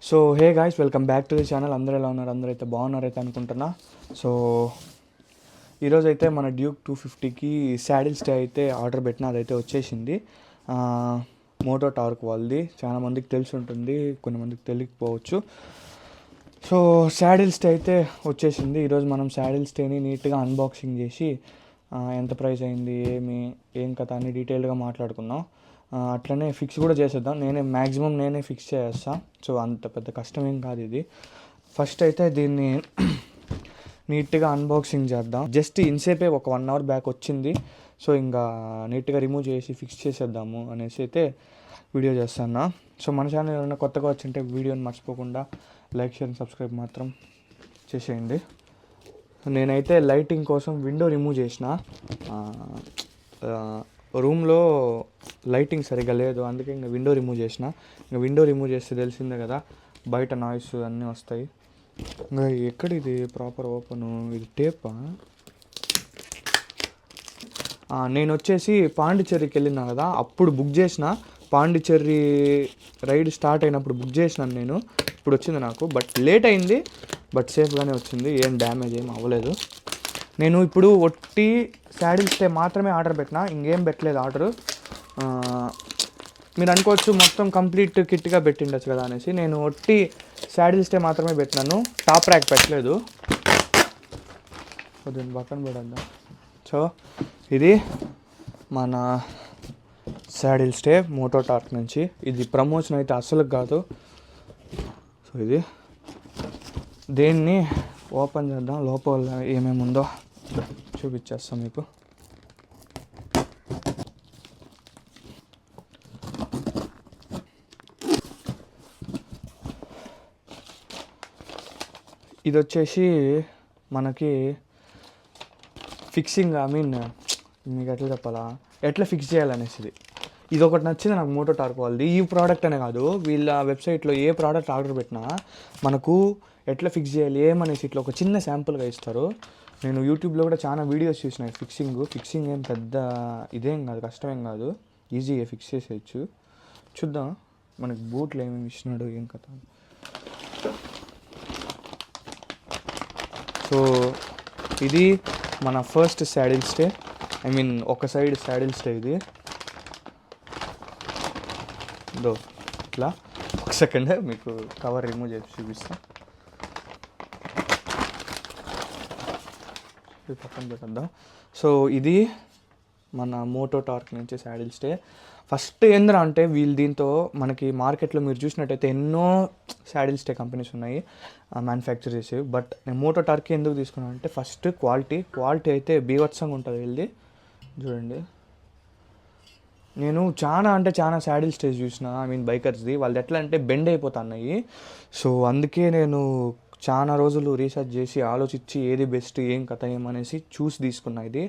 So hey guys, welcome back to the channel. అందరూ ఎలా ఉన్నారు? అందరూ అయితే బాగున్నారైతే అనుకుంటున్నా. సో ఈరోజు అయితే మన డ్యూక్ 250కి శాడిల్ స్టే అయితే ఆర్డర్ పెట్టిన, అదైతే వచ్చేసింది. మోటో టార్క్ వాళ్ళది. చాలా మందికి తెలిసి ఉంటుంది, కొంతమందికి తెలియకపోవచ్చు. సో శాడిల్ స్టే అయితే వచ్చేసింది. ఈరోజు మనం శాడిల్ స్టేని నీట్గా అన్బాక్సింగ్ చేసి ఎంత ప్రైస్ అయింది, ఏం కథ అని డీటెయిల్గా మాట్లాడుకున్నాం. అట్లనే ఫిక్స్ కూడా చేసేద్దాం. మ్యాక్సిమం నేనే ఫిక్స్ చేస్తాను. సో అంత పెద్ద కష్టం ఏం కాదు ఇది. ఫస్ట్ అయితే దీన్ని నీట్గా అన్బాక్సింగ్ చేద్దాం. జస్ట్ ఇన్సేపే ఒక 1 అవర్ బ్యాక్ వచ్చింది. సో ఇంకా నీట్గా రిమూవ్ చేసి ఫిక్స్ చేసేద్దాము అనేసి అయితే వీడియో చేస్తాను. సో మన ఛానల్ ఏమైనా కొత్తగా వచ్చింటే వీడియోని మర్చిపోకుండా లైక్, షేర్, సబ్స్క్రైబ్ మాత్రం చేసేయండి. నేనైతే లైటింగ్ కోసం విండో రిమూవ్ చేసిన. రూమ్లో లైటింగ్ సరిగ్గా లేదు, అందుకే ఇంకా విండో రిమూవ్ చేసిన. ఇంకా విండో రిమూవ్ చేస్తే తెలిసిందే కదా, బయట నాయిస్ అన్నీ వస్తాయి. ఇంకా ఎక్కడిది ప్రాపర్ ఓపెను? ఇది టేపా? నేను వచ్చేసి పాండిచ్చేరికి వెళ్ళినా కదా, అప్పుడు బుక్ చేసిన. పాండిచ్చేరి రైడ్ స్టార్ట్ అయినప్పుడు బుక్ చేసినాను నేను. ఇప్పుడు వచ్చింది నాకు, బట్ లేట్ అయింది, బట్ సేఫ్గానే వచ్చింది. ఏం డ్యామేజ్ ఏం అవ్వలేదు. నేను ఇప్పుడు ఒట్టి శాడిల్ స్టే మాత్రమే ఆర్డర్ పెట్టినా, ఇంకేం పెట్టలేదు ఆర్డరు. మీరు అనుకోవచ్చు మొత్తం కంప్లీట్ కిట్గా పెట్టిండొచ్చు కదా అనేసి. నేను ఒట్టి శాడిల్ స్టే మాత్రమే పెట్టినాను, టాప్ ర్యాక్ పెట్టలేదు. దీన్ని పక్కన పెడద్దాం. సో ఇది మన శాడిల్ స్టే మోటో టార్క్ నుంచి. ఇది ప్రమోషన్ అయితే అస్సలు కాదు. సో ఇది దేన్ని ఓపెన్ చేద్దాం, లోపల ఏమేమి ఉందో చూపించేస్తాం మీకు. ఇది వచ్చేసి మనకి ఫిక్సింగ్, మీకు ఎట్లా చెప్పాలా, ఎట్లా ఫిక్స్ చేయాలనేసి. ఇది ఒకటి నచ్చింది నాకు మోటో టార్క్ వాళ్ళది. ఈ ప్రోడక్ట్ అనే కాదు, వీళ్ళ వెబ్సైట్లో ఏ ప్రోడక్ట్ ఆర్డర్ పెట్టినా మనకు ఎట్లా ఫిక్స్ చేయాలి ఏమనేసి ఇట్లా ఒక చిన్న శాంపుల్గా ఇస్తారు. నేను యూట్యూబ్లో కూడా చాలా వీడియోస్ చూసిన ఫిక్సింగ్ ఏం పెద్ద ఇదేం కాదు, కష్టమేం కాదు, ఈజీగా ఫిక్స్ చేసేయచ్చు. చూద్దాం మనకి బూట్లు ఏమేమి ఇచ్చినాడు, ఏం కథ. సో ఇది మన ఫస్ట్ శాడిల్ స్టే, ఒక సైడ్ శాడిల్ స్టే ఇది. ఇట్లా ఒక సెకండ్ మీకు కవర్ రిమూవ్ చేసి చూపిస్తాను. పక్కన పెట్టద్దాం. సో ఇది మన మోటో టార్క్ నుంచి శాడిల్ స్టే. ఫస్ట్ ఏంద్రా అంటే, వీళ్ళు దీంతో మనకి మార్కెట్లో మీరు చూసినట్టయితే ఎన్నో శాడిల్ స్టే కంపెనీస్ ఉన్నాయి మ్యానుఫ్యాక్చర్ చేసేవి. బట్ నేను మోటో టార్క్ ఎందుకు తీసుకున్నాను అంటే, ఫస్ట్ క్వాలిటీ అయితే బీభత్సంగా ఉంటుంది వీళ్ళది. చూడండి, నేను చాలా శాడిల్ స్టేజ్ చూసిన, బైకర్స్ది. వాళ్ళు ఎట్లా అంటే బెండ్ అయిపోతున్నాయి. సో అందుకే నేను చాలా రోజులు రీసెర్చ్ చేసి ఆలోచించి ఏది బెస్ట్, ఏం కథ ఏమనేసి చూసి తీసుకున్నా ఇది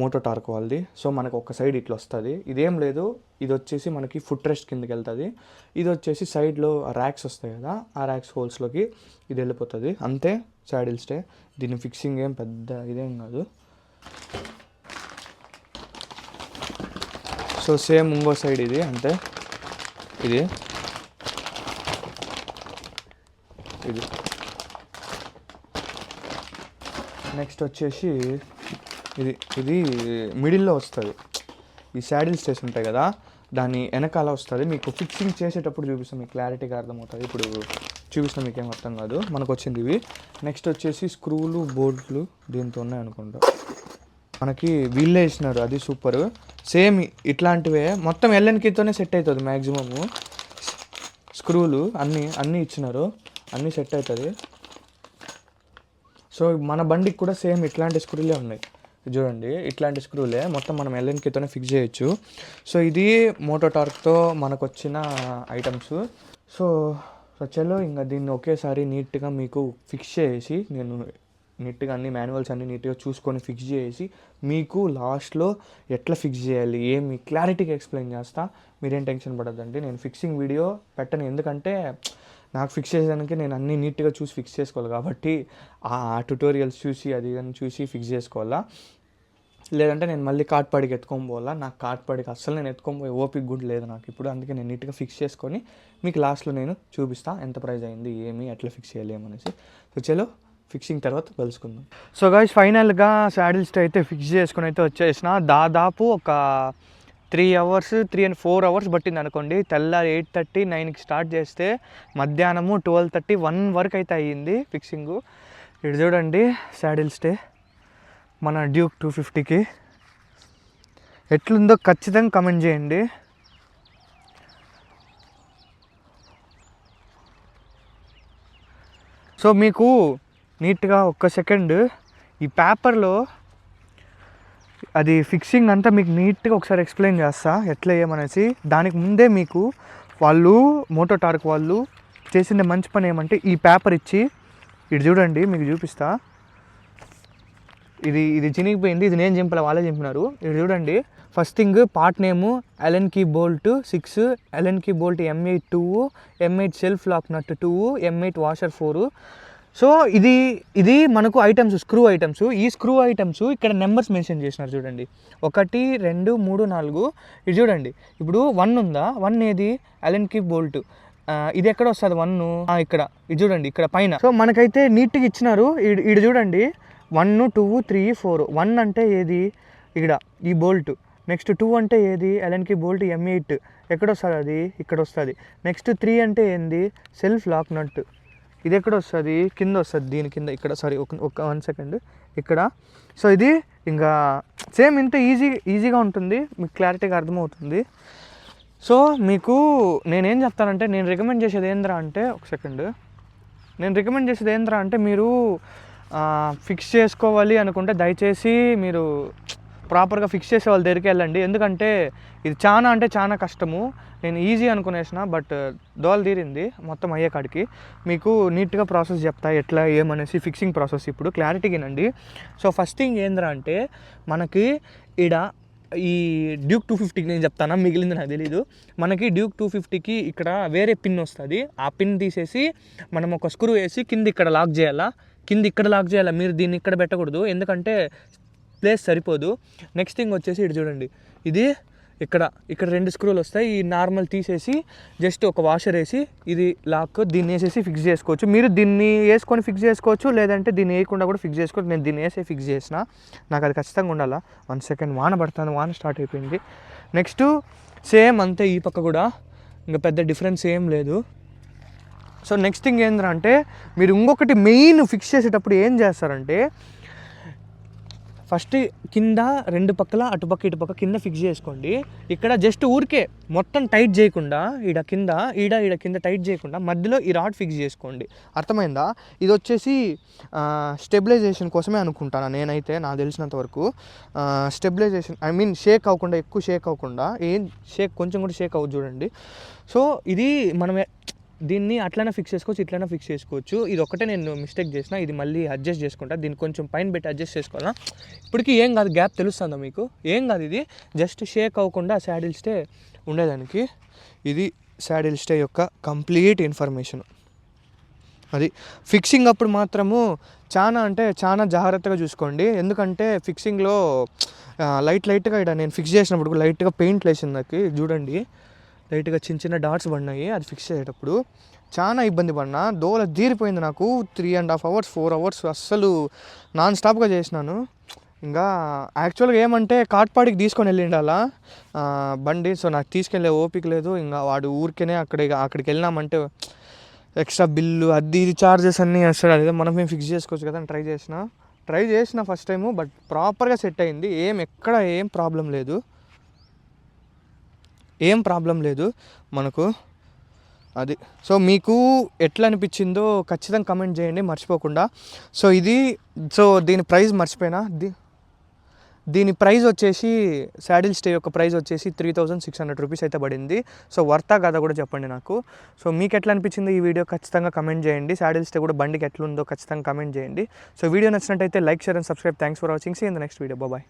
మోటో టార్క్ వాళ్ళది. సో మనకు ఒక సైడ్ ఇట్లా వస్తుంది. ఇదేం లేదు, ఇది వచ్చేసి మనకి ఫుట్ రెస్ట్ కిందకి వెళ్తుంది. ఇది వచ్చేసి సైడ్లో ర్యాక్స్ వస్తాయి కదా, ఆ ర్యాక్స్ హోల్స్లోకి ఇది వెళ్ళిపోతుంది. అంతే శాడిల్ స్టే. దీని ఫిక్సింగ్ ఏం పెద్ద ఇదేం కాదు. సో సేమ్ ఇంకో సైడ్ ఇది అంతే. ఇది నెక్స్ట్ వచ్చేసి ఇది మిడిల్లో వస్తుంది. ఈ శాడిల్ స్టేస్ ఉంటాయి కదా, దాని వెనకాల వస్తుంది. మీకు ఫిక్సింగ్ చేసేటప్పుడు చూపిస్తాం, మీకు క్లారిటీగా అర్థమవుతుంది. ఇప్పుడు చూపిస్తాం, మీకు ఏం అర్థం కాదు. మనకు వచ్చింది ఇవి. నెక్స్ట్ వచ్చేసి స్క్రూలు, బోల్ట్లు దీంతో ఉన్నాయి అనుకుంటా. మనకి వీళ్ళే ఇచ్చినారు, అది సూపర్. సేమ్ ఇట్లాంటివే మొత్తం ఎల్ఎన్కితోనే సెట్ అవుతుంది. మ్యాక్సిమము స్క్రూలు అన్నీ ఇచ్చినారు, అన్నీ సెట్ అవుతుంది. సో మన బండికి కూడా సేమ్ ఇట్లాంటి స్క్రూలే ఉన్నాయి. చూడండి, ఇట్లాంటి స్క్రూలే మొత్తం మనం ఎల్ఎన్కితోనే ఫిక్స్ చేయొచ్చు. సో ఇది మోటో టార్క్తో మనకు వచ్చిన ఐటమ్స్. సో చలో ఇంకా దీన్ని ఒకేసారి నీట్గా మీకు ఫిక్స్ చేసి, నేను నీట్గా అన్ని మాన్యువల్స్ అన్నీ నీట్గా చూసుకొని ఫిక్స్ చేసి మీకు లాస్ట్లో ఎట్లా ఫిక్స్ చేయాలి ఏమి క్లారిటీగా ఎక్స్ప్లెయిన్ చేస్తా. మీరేం టెన్షన్ పడద్దండి. నేను ఫిక్సింగ్ వీడియో పెట్టను, ఎందుకంటే నాకు ఫిక్స్ చేసేదానికి నేను అన్నీ నీట్గా చూసి ఫిక్స్ చేసుకోవాలి కాబట్టి ఆ ట్యుటోరియల్స్ చూసి అది కానీ చూసి ఫిక్స్ చేసుకోవాలా. లేదంటే నేను మళ్ళీ కాట్పాడికి ఎత్తుకొని పోవాలా. నాకు కాట్పాడికి అస్సలు నేను ఎత్తుకొని పోయి ఓపిక కూడా లేదు నాకు ఇప్పుడు. అందుకే నేను నీట్గా ఫిక్స్ చేసుకొని మీకు లాస్ట్లో నేను చూపిస్తాను ఎంత ప్రైస్ అయింది, ఏమి, ఎట్లా ఫిక్స్ చేయాలి అనేసి. సో చలో ఫిక్సింగ్ తర్వాత కలుసుకుందాం. సో గైస్ ఫైనల్గా శాడిల్ స్టే అయితే ఫిక్స్ చేసుకుని అయితే వచ్చేసిన. దాదాపు ఒక 3 అవర్స్ 3 and 4 అవర్స్ పట్టింది అనుకోండి. తెల్లారి 8:30 9కి స్టార్ట్ చేస్తే మధ్యాహ్నము 12:30 1 వరకు అయితే అయ్యింది ఫిక్సింగు. ఇటు చూడండి శాడిల్ స్టే మన డ్యూక్ 250కి ఎట్లుందో ఖచ్చితంగా కమెంట్ చేయండి. సో మీకు నీట్గా ఒక్క సెకండ్ ఈ పేపర్లో అది ఫిక్సింగ్ అంతా మీకు నీట్గా ఒకసారి ఎక్స్ప్లెయిన్ చేస్తా ఎట్లా ఏమనేసి. దానికి ముందే మీకు వాళ్ళు మోటో టార్క్ వాళ్ళు చేసిన మంచి పని ఏమంటే ఈ పేపర్ ఇచ్చి ఇటు చూడండి మీకు చూపిస్తా. ఇది చినిగిపోయింది, ఇది నేను చింపలే, వాళ్ళే చింపినారు. ఇటు చూడండి first thing part name Allen key bolt 6, Allen key bolt M8 2, M8 self lock nut 2, M8 washer 4. So ఇది మనకు ఐటమ్స్ స్క్రూ ఐటమ్స్. ఈ స్క్రూ ఐటమ్స్ ఇక్కడ నెంబర్స్ మెన్షన్ చేసినారు చూడండి, 1 2 3 4. ఇది చూడండి ఇప్పుడు 1 ఉందా, 1 ఏది ఎలెన్ కీ బోల్ట్, ఇది ఎక్కడ వస్తుంది 1 ఇక్కడ, ఇది చూడండి ఇక్కడ పైన. సో మనకైతే నీట్గా ఇచ్చినారు. ఇది చూడండి 1 2 3 4. 1 అంటే ఏది ఇక్కడ ఈ బోల్ట్, నెక్స్ట్ 2 అంటే ఏది ఎలెన్ కీ బోల్ట్ M8 ఎక్కడ వస్తుంది, అది ఇక్కడ వస్తుంది. నెక్స్ట్ 3 అంటే ఏంది సెల్ఫ్ లాక్ నట్, ఇది ఎక్కడ వస్తుంది, కింద వస్తుంది, దీని కింద ఇక్కడ, సారీ ఒక 1 సెకండ్ ఇక్కడ. సో ఇది ఇంకా సేమ్ ఇంత ఈజీగా ఉంటుంది, మీకు క్లారిటీగా అర్థమవుతుంది. సో మీకు నేనేం చెప్తానంటే, నేను రికమెండ్ చేసేది ఏంద్రా అంటే, ఒక సెకండ్, నేను రికమెండ్ చేసేది ఏంద్రా అంటే మీరు ఫిక్స్ చేసుకోవాలి అనుకుంటే దయచేసి మీరు ప్రాపర్గా ఫిక్స్ చేసే వాళ్ళ దగ్గరికి వెళ్ళండి. ఎందుకంటే ఇది చాలా అంటే చాలా కష్టము. నేను ఈజీ అనుకునేసిన, బట్ దోల తీరింది మొత్తం అయ్యే కాడికి. మీకు నీట్గా ప్రాసెస్ చెప్తా ఎట్లా ఏమనేసి ఫిక్సింగ్ ప్రాసెస్ ఇప్పుడు క్లారిటీగానండి. సో ఫస్ట్ థింగ్ ఏంద్రా అంటే మనకి ఈడ ఈ డ్యూక్ 250కి నేను చెప్తాను, మిగిలింది నాకు తెలీదు. మనకి డ్యూక్ 250కి ఇక్కడ వేరే పిన్ వస్తుంది, ఆ పిన్ తీసేసి మనం ఒక స్క్రూ వేసి కింద ఇక్కడ లాక్ చేయాలా, మీరు దీన్ని ఇక్కడ పెట్టకూడదు ఎందుకంటే ప్లేస్ సరిపోదు. నెక్స్ట్ థింగ్ వచ్చేసి ఇటు చూడండి, ఇది ఇక్కడ 2 స్క్రూలు వస్తాయి. ఈ నార్మల్ తీసేసి జస్ట్ ఒక వాషర్ వేసి ఇది లాక్, దీన్ని వేసేసి ఫిక్స్ చేసుకోవచ్చు. మీరు దీన్ని వేసుకొని ఫిక్స్ చేసుకోవచ్చు, లేదంటే దీన్ని వేయకుండా కూడా ఫిక్స్ చేసుకోవచ్చు. నేను దీన్ని వేసే ఫిక్స్ చేసిన, నాకు అది ఖచ్చితంగా ఉండాలా. 1 సెకండ్, వాన పడుతుంది, వాన స్టార్ట్ అయిపోయింది. నెక్స్ట్ సేమ్ అంతే ఈ పక్క కూడా, ఇంకా పెద్ద డిఫరెన్స్ ఏం లేదు. సో నెక్స్ట్ థింగ్ ఏంటంటే మీరు ఇంకొకటి మెయిన్ ఫిక్స్ చేసేటప్పుడు ఏం చేస్తారంటే, ఫస్ట్ కింద 2 పక్కల అటుపక్క ఇటుపక్క కింద ఫిక్స్ చేసుకోండి. ఇక్కడ జస్ట్ ఊరికే మొత్తం టైట్ చేయకుండా ఈడ కింద టైట్ చేయకుండా మధ్యలో ఈ రాడ్ ఫిక్స్ చేసుకోండి. అర్థమైందా? ఇది వచ్చేసి స్టెబిలైజేషన్ కోసమే అనుకుంటాను నేనైతే, నాకు తెలిసినంత వరకు. స్టెబిలైజేషన్ షేక్ అవ్వకుండా, ఎక్కువ షేక్ అవ్వకుండా, కొంచెం కూడా షేక్ అవ్వదు చూడండి. సో ఇది మనమే దీన్ని అట్లనే ఫిక్స్ చేసుకోవచ్చు, ఇట్లనే ఫిక్స్ చేసుకోవచ్చు. ఇది ఒక్కటే నేను మిస్టేక్ చేసిన, ఇది మళ్ళీ అడ్జస్ట్ చేసుకుంటా. దీన్ని కొంచెం పైన పెట్టి అడ్జస్ట్ చేసుకోవాలా. ఇప్పటికీ ఏం కాదు, గ్యాప్ తెలుస్తుందా మీకు? ఏం కాదు, ఇది జస్ట్ షేక్ అవ్వకుండా శాడిల్ స్టే ఉండేదానికి. ఇది శాడిల్ స్టే యొక్క కంప్లీట్ ఇన్ఫర్మేషన్. అది ఫిక్సింగ్ అప్పుడు మాత్రము చాలా జాగ్రత్తగా చూసుకోండి. ఎందుకంటే ఫిక్సింగ్లో లైట్గా ఇక్కడ నేను ఫిక్స్ చేసినప్పుడు లైట్గా పెయింట్ వేసింది నాకు, చూడండి లైట్గా చిన్న డాట్స్ పడినాయి. అది ఫిక్స్ చేసేటప్పుడు చాలా ఇబ్బంది పడినా, దోల తీరిపోయింది నాకు. 3.5 hours 4 hours అస్సలు నాన్ స్టాప్గా చేసినాను. ఇంకా యాక్చువల్గా ఏమంటే కాట్పాడికి తీసుకొని వెళ్ళిండాలా బండి. సో నాకు తీసుకెళ్ళే ఓపిక లేదు. ఇంకా వాడు ఊరికేనే అక్కడికి వెళ్ళినామంటే ఎక్స్ట్రా బిల్లు అది ఇది చార్జెస్ అన్నీ వస్తాడు. అదే మనం మేము ఫిక్స్ చేసుకోవచ్చు కదా అని ట్రై చేసిన ఫస్ట్ టైము, బట్ ప్రాపర్గా సెట్ అయింది. ఎక్కడ ఏం ప్రాబ్లం లేదు మనకు. అది సో మీకు ఎట్లా అనిపించిందో ఖచ్చితంగా కమెంట్ చేయండి మర్చిపోకుండా. సో దీని ప్రైస్ మర్చిపోయినా, దీని ప్రైస్ వచ్చేసి శాడిల్ స్టే యొక్క ప్రైస్ వచ్చేసి 3600 రూపీస్ అయితే పడింది. సో వర్తా కదా కూడా చెప్పండి నాకు. సో మీకు ఎట్లా అనిపించింది ఈ వీడియో ఖచ్చితంగా కమెంట్ చేయండి. శాడిల్ స్టే కూడా బండికి ఎట్లుందో ఖచ్చితంగా కమెంట్ చేయండి. సో వీడియో నచ్చినట్టయితే like, share and subscribe. Thanks for watching. See in the next video. Bye.